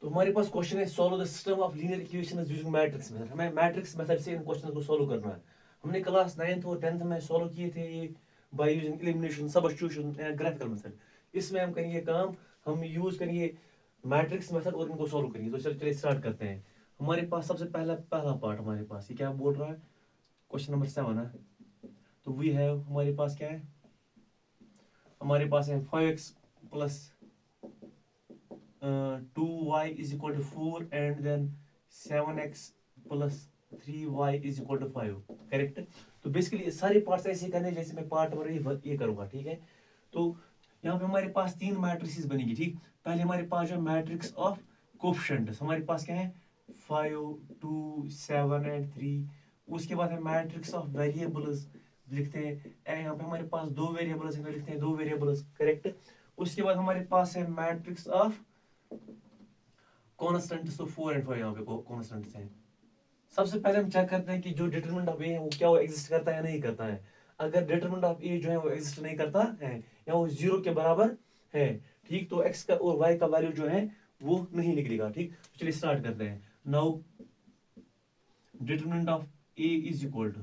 तो हमारे पास क्वेश्चन है solve the system of linear equations using matrix method. हमें मैट्रिक्स मेथड से इन क्वेश्चन को सॉल्व करना है। हमने क्लास 9th और 10th में सॉल्व किए थे ये by using elimination, substitution and graphical method. इसमें हम करेंगे काम, हम यूज करेंगे मैट्रिक्स मेथड और इनको सॉल्व करेंगे। तो चलिए स्टार्ट करते हैं। हमारे पास सबसे पहला पहला पार्ट हमारे पास ये क्या बोल रहा है, क्वेश्चन नंबर 7 है। तो वी हैव हमारे पास क्या है, हमारे पास है 5x plus 2y is equal to 4 and then 7x plus 3y is equal to 5। Correct. तो बेसिकली सारे पार्ट्स ऐसे करने जैसे मैं पार्ट नंबर ये करूंगा, ठीक है। तो यहाँ पे हमारे पास 3 मैट्रिसेस बनेगी, ठीक। पहले हमारे पास जो मैट्रिक्स ऑफ कोफिशिएंट्स हमारे पास क्या है 5 2 7 एंड 3। उसके बाद है मैट्रिक्स ऑफ वेरिएबल्स लिखते हैं, यहाँ पे हमारे पास 2 वेरिएबल्स हैं, लिखते हैं 2 वेरिएबल्स। करेक्ट। उसके बाद हमारे पास है मैट्रिक्स ऑफ कॉन्स्टेंट्स। तो 4 एंड 5 यहाँ पे कॉन्स्टेंट्स हैं। सबसे पहले हम चेक करते हैं कि जो डिटरमिनेंट ऑफ ए है वो क्या वो एग्जिस्ट करता है या नहीं करता है। अगर डिटरमिनेंट ऑफ ए जो है वो एग्जिस्ट नहीं करता है या वो 0 के बराबर है, ठीक, तो x का और y का वैल्यू जो है वो नहीं निकलेगा, ठीक। तो चलिए स्टार्ट करते हैं। Now determinant of A is equal to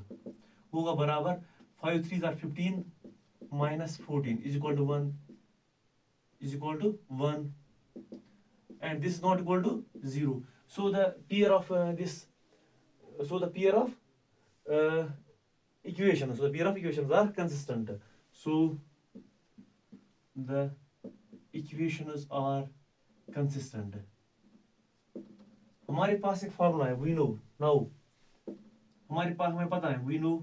होगा बराबर 5 3 are 15 minus 14 is equal to 1 is equal to 1 and this is not equal to 0. So the pair of the pair of equations are consistent. So the equations are consistent. हमारे पास एक formula है, we know now, हमारे पास हमें पता है we know,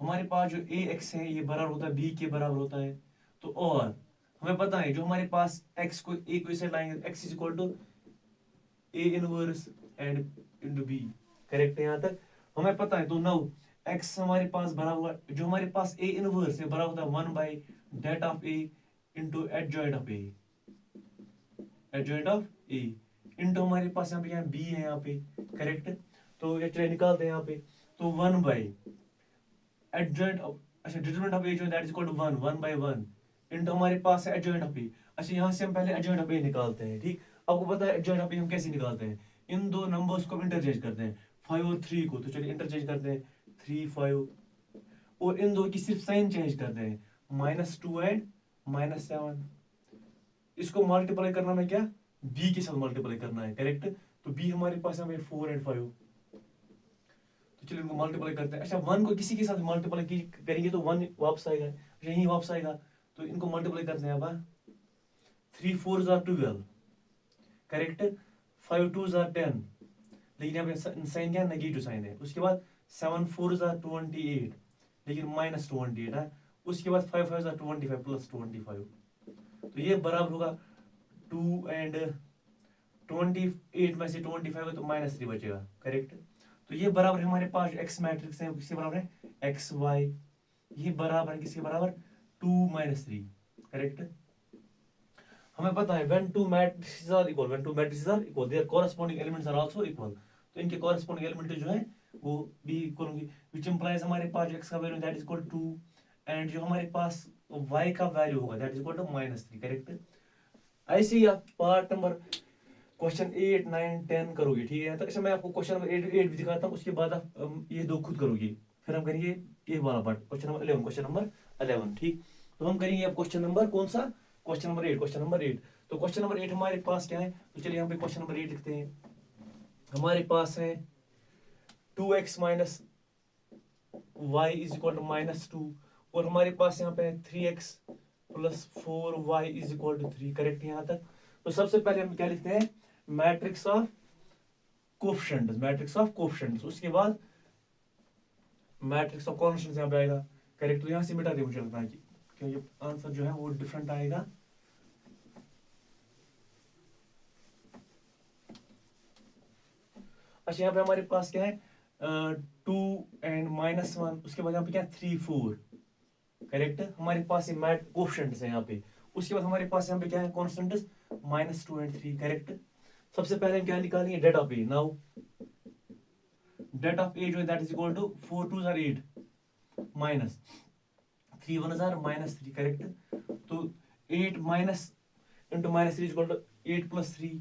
हमारे पास जो ax है ये बराबर होता है b के बराबर होता है। तो और हमें पता है जो हमारे पास x को a को इसे लाएंगे x is equal to a inverse and into b। Correct है यहाँ तक हमें पता है। तो नाउ x हमारे पास बराबर हुआ, जो हमारे पास a इनवर्स है बराबर होता है 1 by det of a into adjoint of a, adjoint of a into हमारे पास यहाँ पे क्या b है यहाँ पे। करेक्ट। तो ये चलिए निकालते हैं यहाँ पे। तो 1 बाय एडजॉइंट ऑफ, अच्छा डिटरमिनेंट ऑफ a जो है that is equal to 1 by 1 into हमारे पास है एडजॉइंट ऑफ a। अच्छा यहाँ से हम पहले एडजॉइंट ऑफ a निकालते हैं, ठीक। आपको पता है एडजॉइंट ऑफ a हम कैसे निकालते हैं, इन दो नंबर्स को इंटरचेंज करते हैं 5 और 3 को। तो चलिए इंटरचेंज करते हैं 3 5 और इन दो की सिर्फ साइन चेंज करते हैं -2 एंड -7। इसको मल्टीप्लाई करना है क्या b के साथ मल्टीप्लाई करना है। करेक्ट। तो b हमारे पास है 4 एंड 5। तो चलिए इनको मल्टीप्लाई करते हैं। अच्छा 1 को किसी के साथ मल्टीप्लाई करेंगे तो 1 वापस आएगा, यही वापस आएगा। तो इनको मल्टीप्लाई करते हैं। अब 3 4 आर 12। करेक्ट। 5 2 आर 10, लेकिन यहाँ पे साइन क्या नेगेटिव साइन है। उसके बाद 7 4 आर 28, लेकिन -28 है। उसके बाद 5 5 आर 25 प्लस 25। तो ये बराबर होगा 2 एंड 28 में से 25 तो -3 बचेगा। करेक्ट। तो ये बराबर है हमारे पास एक्स मैट्रिक्स है किसके बराबर है एक्स वाई, ये बराबर है किसके बराबर 2 -3। करेक्ट। हमें पता है when two matrices are equal their corresponding elements are also equal। तो इनके corresponding एलिमेंट जो है वो भी इक्वल होंगे, which implies हमारे पास जो x का value that is equal to 2 and जो हमारे पास y का वैल्यू होगा that is equal to -3। Correct. ऐसे ही आप पार्ट नंबर क्वेश्चन 8 9 10 करोगे, ठीक है। तो अच्छा मैं आपको क्वेश्चन नंबर 8 भी दिखाता हूँ, उसके बाद आप ये दो खुद करोगे, फिर हम करेंगे ये वाला पार्ट क्वेश्चन नंबर 11, ठीक। तो हम करेंगे अब क्वेश्चन नंबर कौन सा, क्वेश्चन नंबर 8। तो क्वेश्चन नंबर 8 हमारे पास क्या है, तो चलिए यहाँ पे क्वेश्चन नंबर 8 लिखते हैं। हमारे पास है 2x minus y is equal to -2 और हमारे पास यहाँ पे है 3x plus 4y is equal to 3। Correct यहाँ तक। तो सबसे पहले हम क्या लिखते हैं मैट्रिक्स ऑफ कोफिशिएंट्स, उसके बाद मैट्रिक्स ऑफ कॉन्स्टेंट्स यहाँ पे आएगा। करेक्ट। तो यहाँ से मिटा दे, मुझे लगता है कि क्योंकि आंसर जो है वो डिफरेंट आएगा। अच्छा यहाँ पे हमारे पास क्या है 2 एंड -1, उसके बाद यहाँ पे क्या 3 4। करेक्ट। हमारे पास ये मैट कोफिशिएंट्स है यहाँ पे। उसके बाद हमारे पास यहाँ पे क्या है कॉन्स्टेंट्स -2 एंड 3। करेक्ट। सबसे पहले हम क्या निकालेंगे det of A. Now det of A जो है that is equal to 4 2 or 8 minus 3 1 or -3। Correct. तो 8 minus into minus 3 equal to 8 plus 3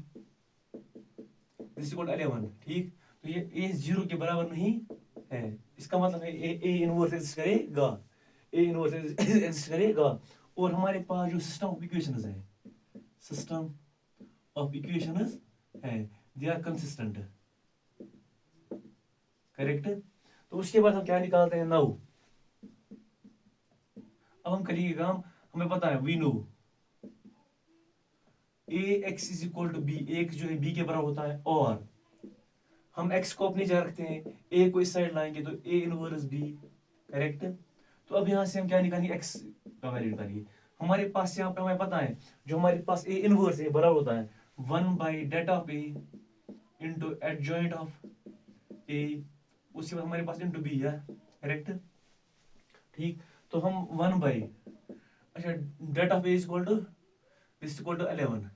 this equal to 11, ठीक। तो ये ए 0 के बराबर नहीं है, इसका मतलब है ए इनवर्स एग्जिस्ट करेगा, ए इनवर्स एग्जिस्ट करेगा। और हमारे पास जो सिस्टम ऑफ इक्वेशंस है, सिस्टम ऑफ इक्वेशंस है, दे आर कंसिस्टेंट, करेक्ट। तो उसके बाद हम क्या निकालते हैं, नाउ अब हम करेंगे काम, हमें पता है we know A X is equal to B, एक जो है बी के बराबर होता है, और हम x को अपनी जगह रखते हैं, a को इस साइड लाएंगे तो a इनवर्स b, करेक्ट। तो अब यहाँ से हम क्या निकालेंगे, x का वैल्यू निकालेंगे। हमारे पास यहाँ पे हमें पता है जो हमारे पास a इनवर्स है बराबर होता है 1/det of a into adjoint of a, उसके बाद हमारे पास इंटू b है, करेक्ट, ठीक। तो हम 1 अच्छा det of a is equal to this equal to 11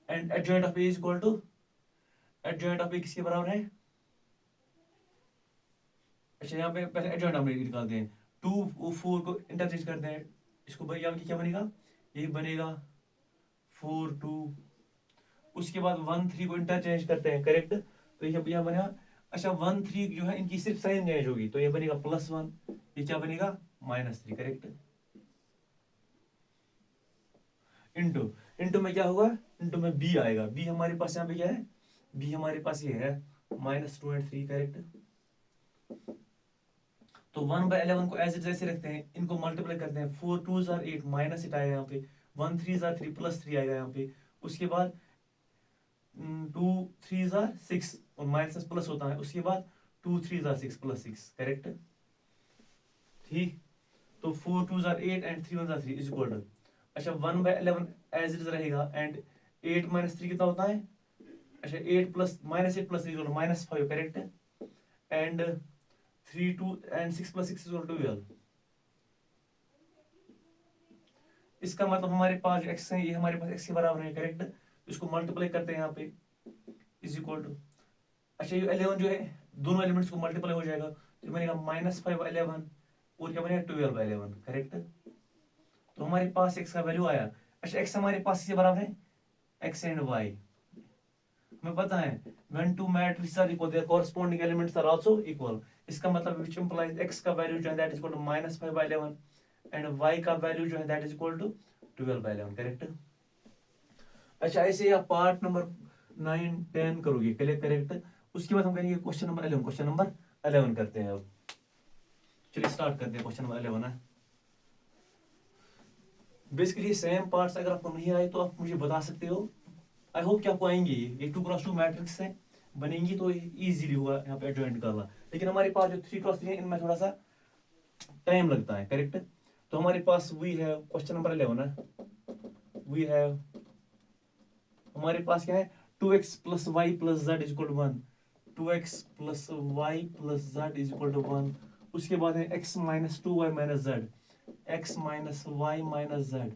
and adjoint of a is equal to, adjoint of a किसके बराबर है, अच्छा यहाँ पे पहले एडजॉइंट हम निकालते हैं, 2 और 4 को इंटरचेंज करते हैं, इसको भाई यहाँ क्या बनेगा, ये बनेगा 4 2, उसके बाद 1 3 को इंटरचेंज करते हैं, करेक्ट। तो ये यहाँ बनेगा, अच्छा 1 3 जो है इनकी सिर्फ साइन चेंज होगी, तो ये बनेगा +1, ये क्या बनेगा -3, करेक्ट। इंटू इंटू में क्या होगा, इंटू में b आएगा, b हमारे पास यहाँ पे क्या है, b हमारे पास ये है -2 और 3, करेक्ट। तो 1/11 को एज इट ऐसे रखते हैं, इनको मल्टीप्लाई करते हैं, 4 2s are 8 -8 आएगा यहाँ पे, 1 3s are 3 +3 आएगा यहाँ पे, उसके बाद 2 3s are 6 और माइनस प्लस होता है, उसके बाद 2 3s are 6 +6, करेक्ट, ठीक। तो 4 2s are 8 and 3 1s are 3 is equal to, अच्छा 1/11 एज इट रहेगा, एंड 8 -3 कितना होता है, अच्छा 8 प्लस -8 + 3 -5, करेक्ट, एंड 3 2 एंड 6 + 6 = 12। इसका मतलब हमारे पास x है, ये हमारे पास x के बराबर है, करेक्ट। इसको मल्टीप्लाई करते हैं यहाँ पे इज इक्वल टू, अच्छा ये 11 जो है दोनों एलिमेंट्स को मल्टीप्लाई हो जाएगा, तो बनेगा -5/11 और क्या बनेगा 12/11, करेक्ट। तो हमारे पास x का वैल्यू आया, अच्छा x हमारे पास इसके बराबर है x एंड y, हमें पता है when two matrices are equal their corresponding elements are also equal, इसका मतलब which implies x का वैल्यू जो है that is equal to -5/11 and y का वैल्यू जो है that is equal to 12/11, correct. अच्छा ऐसे आप पार्ट नंबर 9 10 करोगे क्लियर, करेक्ट। उसके बाद हम करेंगे क्वेश्चन नंबर 11, क्वेश्चन नंबर 11 करते हैं अब, चलिए स्टार्ट करते हैं क्वेश्चन नंबर 11 है। बेसिकली सेम पार्ट्स अगर आपको नहीं आए तो आप मुझे बता सकते हो, आई होप कि आपको आएंगे, ये 2x2 मैट्रिक्स है, बनेंगी तो इजीली होगा यहाँ पे एडजॉइंट करना, लेकिन हमारे पास जो 3x3 है इनमें थोड़ा सा टाइम लगता है, करेक्ट। तो हमारे पास वी है क्वेश्चन नंबर 11 है, वी है हमारे पास क्या है 2x + y + z = 1, 2x + y + z = 1, उसके बाद है x - 2y - z, x - y - z,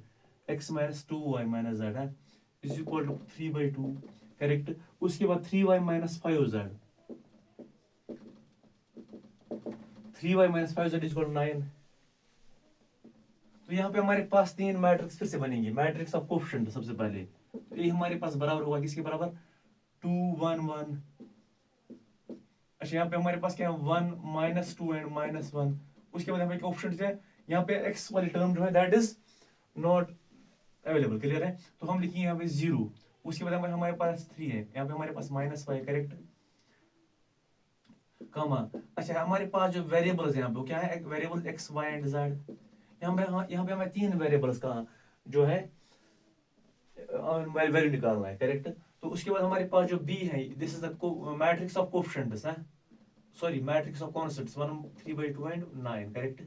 x - 2y - z है इज इक्वल टू 3/2, करेक्ट। उसके बाद 3y - 5z, 3y - 5z is equal to 9। तो यहाँ पे हमारे पास 3 मैट्रिक्स फिर से बनेंगे, मैट्रिक्स ऑफ कोएफिशिएंट सबसे पहले, तो ये हमारे पास बराबर होगा किसके बराबर 2 1 1, अच्छा यहाँ पे हमारे पास क्या है 1 -2 एंड -1, उसके बाद हमें कोएफिशिएंट है यहाँ पे x वाली टर्म जो है that is not available, clear है। तो हम लिखेंगे यहाँ पे 0, उसके बाद हमारे पास 3 है, यहाँ पे हमारे पास -5, करेक्ट, कमा। अच्छा हमारे पास जो वेरिएबल्स है यहाँ पे वो क्या है, variable x y and z, यहाँ पे हमें 3 वेरिएबल्स का जो है वैल्यू निकालना है, करेक्ट। तो उसके बाद हमारे पास जो b है this is the matrix of coefficients है, sorry matrix of constants 1 3/2 and 9, correct.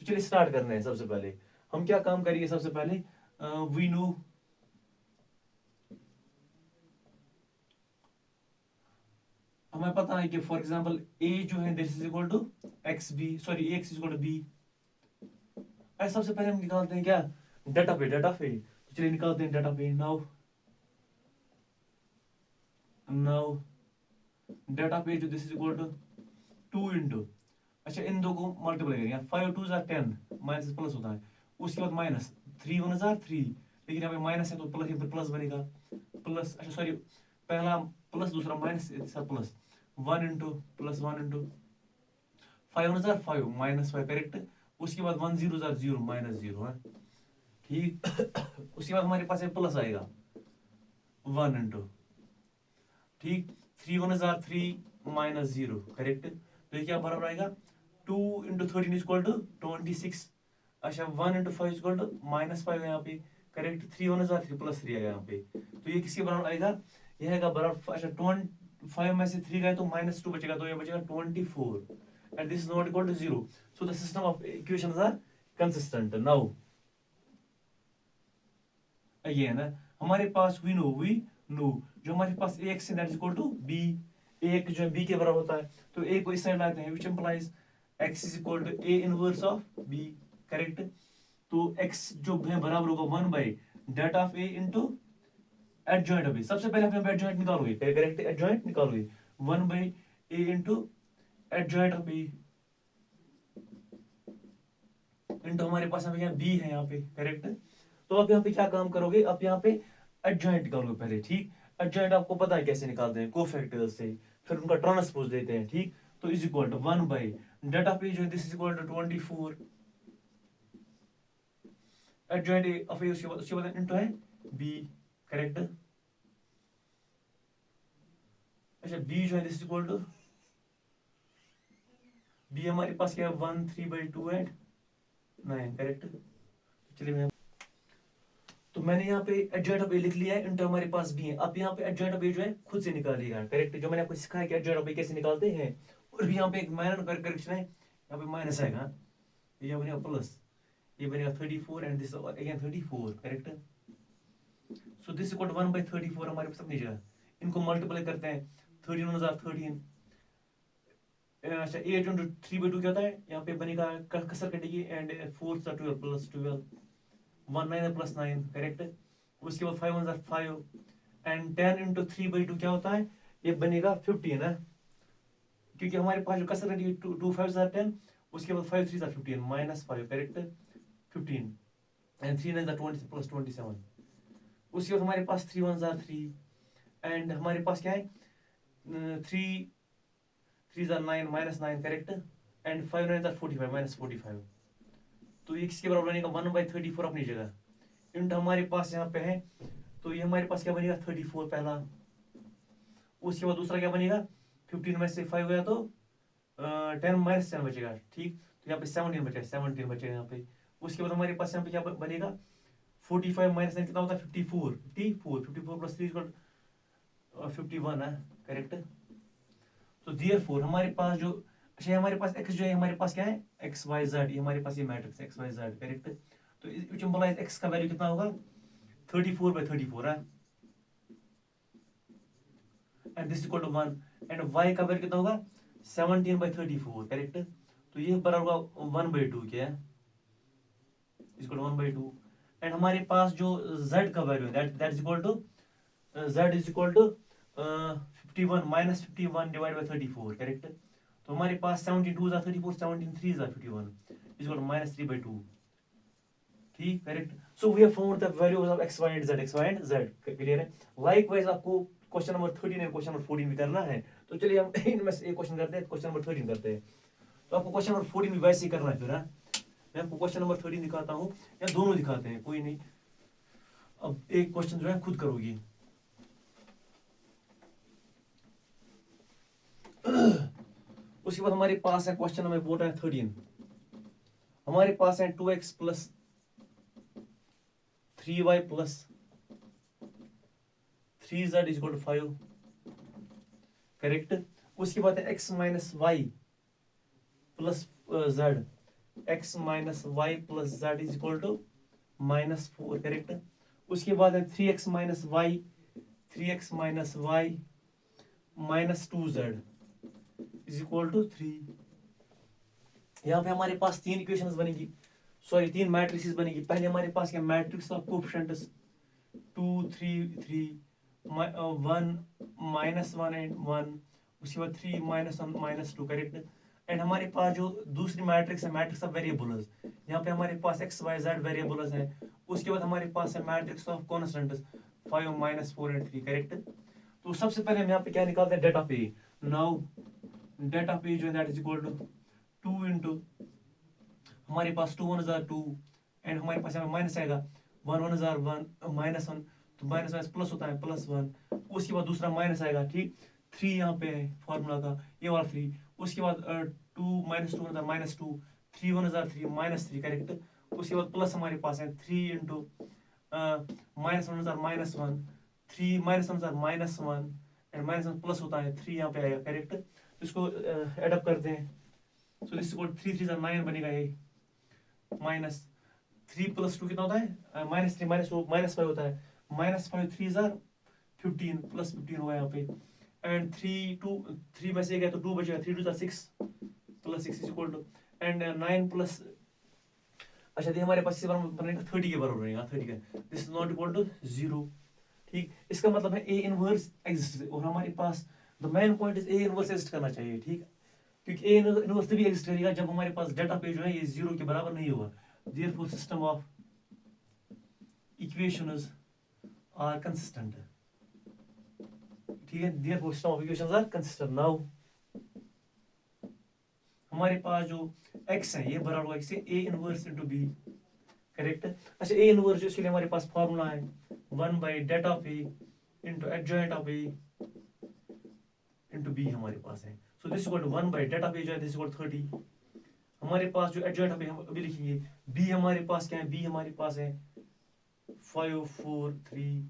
तो चलिए स्टार्ट करते हैं। सबसे पहले हम क्या काम करेंगे, सबसे पहले वी नो हमें पता है कि फॉर एग्जांपल a जो है this is equal to X B, sorry x is equal to B, सबसे पहले हम निकालते हैं क्या डेटा पे, तो चलिए निकालते हैं डेटा पे। नाउ डेटा पे जो this is equal to 2 into, अच्छा इन दो को मल्टीप्लाई करेंगे, 5 2s are 10 माइनस प्लस होता है, उसके बाद माइनस 3 1 जार 3, लेकिन यहाँ पे माइनस है तो प्लस इधर प्लस बनेगा, प्लस, अच्छा सॉरी, पहला प्लस दूसरा minus plus, 1 into plus 1 into 5 1 jar 5 minus 5 correct. उसके बाद 1 0 जार 0 माइनस 0 है ठीक। उसके बाद हमारे पास प्लस आएगा 1 इंटू ठीक, 3 1 जार 3 माइनस 0 करेक्ट। तो ये क्या बराबर आएगा 2 इंटू 13 इज इक्वल टू 26। अच्छा 1 into 5 is equal to minus 5 है यहाँ पे करेक्ट। 3 1 जार 3 प्लस 3 आएगा यहाँ पे, तो ये किसके बराबर आएगा, ये आएगा बराबर, अच्छा 25 में से 3 गए तो माइनस 2 बचेगा, तो ये बचेगा 24 and this is not equal to 0, so the system of equations are consistent। now again हमारे पास we know जो हमारे पास ax है that is equal to b, a जो है b के बराबर होता है, तो a को इस साइड लाते हैं which implies x is equal to a inverse of b correct. तो x जो है बराबर होगा 1 by that of a into adjoint of a। सबसे पहले अपने adjoint निकालोगे करेक्ट, adjoint निकालोगे 1 by a into adjoint of a into हमारे पास यहाँ b है यहाँ पे करेक्ट। तो आप यहाँ पे क्या काम करोगे, आप यहाँ पे एडजॉइंट निकालोगे पहले ठीक। एडजॉइंट आपको पता है कैसे निकालते हैं, कोफैक्टर्स से, फिर उनका ट्रांसपोज देते हैं ठीक। तो is equal to 1 by det A पे जो है this is equal to 24 adjoint of A, उसके बाद इनटू है b करेक्ट। अच्छा b जो है this is equal to b हमारे पास क्या है 1 3 बाई 2 एंड 9 करेक्ट। चलिए मैं तो मैंने यहाँ पे एडजॉइंट ऑफ ए लिख लिया है, इंटू हमारे पास b है। अब यहाँ पे एडजॉइंट ऑफ ए जो है खुद से निकालिएगा करेक्ट, जो मैंने आपको सिखाया कि एडजॉइंट ऑफ ए कैसे निकालते हैं। और भी यहाँ पे एक माइनर करेक्शन है, यहाँ पे माइनस आएगा, ये बनेगा प्लस, ये बनेगा 34 and this again 34 correct. So this equal to 1 by 34 हमारे पास अपनी जगह, इनको मल्टीप्लाई करते हैं 13 1 जार 13, अच्छा 8 इंटू 3 बाई 2 क्या होता है, यहाँ पे बनेगा कसर कटेगी एंड 4 सा 12 प्लस 12 1 9 प्लस 9 करेक्ट। उसके बाद 5 1 जार 5 एंड 10 इंटू 3 बाई 2 क्या होता है, ये बनेगा 15 है, क्योंकि हमारे पास जो कसर कटेगी 2 5 जार 10, उसके बाद 5 3 jar 15 minus 5 correct 15 and 3 9 jar 20 plus 27। उसके बाद हमारे पास 3 1 जार 3 एंड हमारे पास क्या है 3 3 jar 9 minus 9 correct and 5 9 jar 45 minus 45। तो ये किसके बराबर बनेगा 1 बाई 34 अपनी जगह, इंट हमारे पास यहाँ पे है, तो ये हमारे पास क्या बनेगा 34 पहला। उसके बाद दूसरा क्या बनेगा 15 में से 5 गया तो 10 माइनस 10 बचेगा ठीक। तो यहाँ पे 17 बचेगा, 17 बचेगा यहाँ पे। उसके बाद हमारे पास यहाँ पे क्या बनेगा 45 माइनस 9 कितना होता है 54 54 54 प्लस 3 51 है करेक्ट। तो देयरफॉर हमारे पास जो, अच्छा हमारे पास x जो है हमारे पास क्या है x y z, ये हमारे पास ये matrix x y z correct. तो व्हिच इंप्लाइज x का वैल्यू कितना होगा 34 बाई 34 है and this equal to 1 and y का वैल्यू कितना होगा 17 बाई 34 करेक्ट। तो ये बराबर होगा 1 बाई 2 क्या है इक्वल टू 1 बाई 2 एंड हमारे पास जो z का वैल्यू है that is equal to z is equal to 51 minus 51 divide by 34 correct. तो हमारे पास 17 2 जार 34 17 3 जार 51 is equal to minus 3 by 2 ठीक correct. So we have found the values of x y and z clear है। Likewise आपको question number 13 and question number 14 भी करना है। तो चलिए हम इनमें से एक क्वेश्चन करते हैं, क्वेश्चन नंबर 13 करते हैं। तो आपको क्वेश्चन नंबर 14 भी वैसे ही करना है फिर। मैं आपको क्वेश्चन नंबर 13 दिखाता हूँ या दोनों दिखाते हैं कोई नहीं। अब एक क्वेश्चन जो है खुद करोगी उसके बाद हमारे पास है क्वेश्चन नंबर बोल रहा है 13, हमारे पास है 2x plus 3y plus 3z is equal to 5 correct. उसके बाद है x minus y plus z, x minus y plus z is equal to minus 4 correct. उसके बाद है 3x minus y, 3x minus y minus 2z is equal to 3। यहाँ पे हमारे पास तीन इक्वेशंस बनेगी, सॉरी तीन मैट्रिसेस बनेगी। पहले हमारे पास क्या मैट्रिक्स ऑफ कोएफिशिएंट्स 2 3 3 1 -1 एंड 1, उसके बाद 3 -1 -2 करेक्ट। एंड हमारे पास जो दूसरी मैट्रिक्स है, मैट्रिक्स ऑफ वेरिएबल्स, यहाँ पे हमारे पास एक्स वाई जेड वेरिएबल्स है। उसके बाद हमारे पास है matrix of constants 5 minus 4 and 3, correct. तो सबसे पहले हम यहाँ पे क्या निकालते हैं, det of A. Now det of A जो है that is equal to 2 into हमारे पास 2 1 जार 2 एंड हमारे पास यहाँ माइनस आएगा 1 1 जार 1 माइनस 1, तो माइनस माइनस प्लस होता है +1। उसके बाद दूसरा माइनस आएगा, ठीक। 3 यहाँ पे है फॉर्मूला का, ये वाला 3। उसके बाद 2 minus 2 jar minus 2, 3 1 jar 3 minus 3, correct. उसके बाद प्लस हमारे पास है 3 into minus 1 jar minus 1, 3 minus 1 jar minus 1 and minus 1 plus होता है 3 यहाँ पे आएगा, करेक्ट। तो इसको एडअप करते हैं। सो दिस इक्वल 3 3 जार 9 बनेगा, ये माइनस 3 + 2 कितना होता है, -3 -2 -5 होता है। -5 3 जार 15 + 15 हुआ यहाँ पे। एंड 3 में से गया तो 2 बचेगा, 3 2 जार 6 + 6 is equal to and 9 plus, अच्छा ये हमारे पास बनेगा 30 के बराबर बनेगा, 30 का। This is not equal to 0, ठीक। इसका मतलब है ए इनवर्स एग्जिस्ट, और हमारे पास the main point is A inverse exist करना चाहिए, ठीक। क्योंकि ए इनवर्स तभी एग्जिस्ट करेगा जब हमारे पास डेटा पे जो है ये 0 के बराबर नहीं होगा। Therefore system of equations are consistent, ठीक है। Therefore system of equations are consistent। Now हमारे पास जो x है ये बराबर होगा x से a inverse into b, correct. अच्छा a इनवर्स इसके लिए हमारे पास फॉर्मूला है 1 by det of a into adjoint of a into b हमारे पास है। So this is equal to 1 by det of a जो है this is equal to 30। हमारे पास जो एडजॉइंट हम अभी लिखेंगे, b हमारे पास क्या है, b हमारे पास है 5 4 3,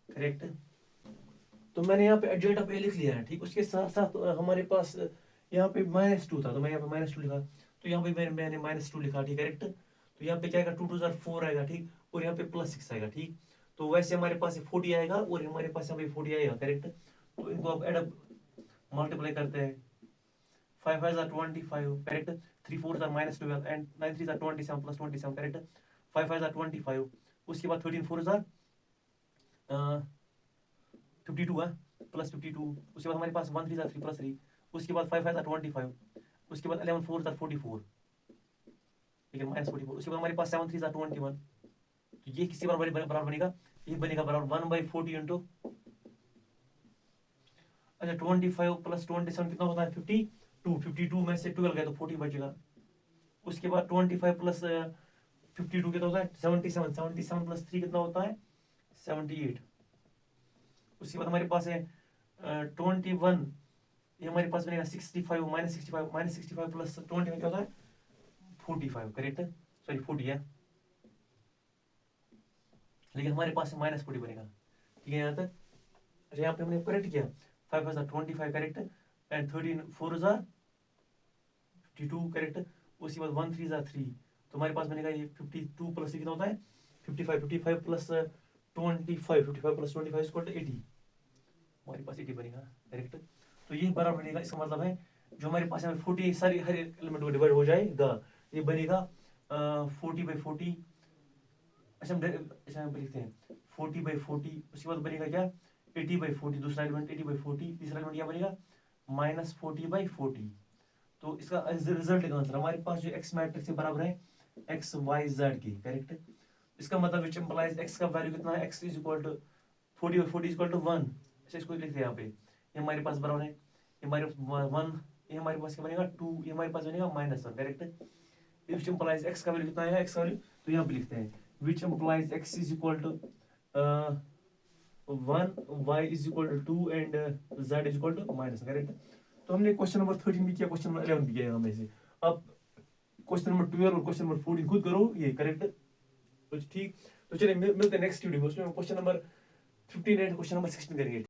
करेक्ट। तो मैंने यहाँ पे एडजॉइंट ऑफ ए लिख लिया है, ठीक। उसके साथ साथ हमारे पास यहाँ पे -2 था, तो मैं यहाँ पे -2 लिखा, तो यहाँ पे मैंने -2 लिखा, ठीक, करेक्ट। तो यहाँ पे क्या आएगा, 2 2 जार 4 आएगा, ठीक, और यहाँ पे +6 आएगा, ठीक। तो वैसे हमारे पास 40 आएगा और हमारे पास यहाँ पे 40 आएगा, करेक्ट। तो इनको अब एडअप मल्टीप्लाई करते हैं, 5 5 jar 25, correct. 3 4 jar -12 and 9 3 jar 27 + 27, correct. 5 5 jar 25, उसके बाद 13 4 जार 52 है +52, उसके बाद हमारे पास 1 3 जार 3 + 3, उसके बाद 5 5 जार 25, उसके बाद 11 4 जार 44, ठीक है -44, उसके बाद हमारे पास 7 3 जार 21। तो ये किसी बराबर बनेगा, ये बनेगा बराबर 1/40 इंटू, अच्छा 25 + 27 कितना होता है 52, 52 में से 12 गए तो 40 बचेगा। उसके बाद 25 + 52 कितना होता है 77, 77 + 3 कितना होता है 78। उसके बाद हमारे पास है 21, ये हमारे पास बनेगा 65 -65 + 20 में क्या होता है 45, करेक्ट, सॉरी 40 है, लेकिन हमारे पास -40 बनेगा, ठीक है यहाँ तक। अच्छा यहाँ पे हमने करेक्ट किया, 5 5 jar 25, correct, and 13 4 jar 52, correct. उसके बाद 1 3 जार 3, तो हमारे पास बनेगा ये 52 + कितना होता है 55, 55 + 25, 55 + 25 इक्वल टू 80, हमारे पास 80 बनेगा, करेक्ट। तो ये बराबर बनेगा, इसका मतलब है जो हमारे पास यहाँ 40 सारी हर एलिमेंट को डिवाइड हो जाएगा, ये बनेगा 40/40। अच्छा हम लिखते हैं 40/40, उसके बाद बनेगा क्या 80/40, दूसरा एलिमेंट 80/40, तीसरा एलिमेंट क्या बनेगा -40/40। तो इसका रिजल्ट का आंसर हमारे पास जो x मैट्रिक्स के बराबर है x y z की, करेक्ट। इसका मतलब विच इंप्लाइज x का वैल्यू कितना है, x is equal to 40/40 is equal to 1। अच्छा इसको लिखते हैं यहाँ पे, ये हमारे पास बराबर है, ये हमारे 1, ये हमारे पास क्या बनेगा 2, ये हमारे पास बनेगा -1, करेक्ट। विच इंप्लाइज x का वैल्यू कितना है, x का वैल्यू, तो यहाँ पे लिखते हैं which implies x is equal to 1, y is equal to 2 and z is equal to -, correct. तो हमने क्वेश्चन नंबर 13 भी किया, क्वेश्चन नंबर 11 भी किया यहाँ में से। अब क्वेश्चन नंबर 12 और क्वेश्चन नंबर 14 खुद करो, ये करेक्ट, तो ठीक। तो चलिए मिलते हैं नेक्स्ट वीडियो में, उसमें question number 15 and question number 16 करेंगे।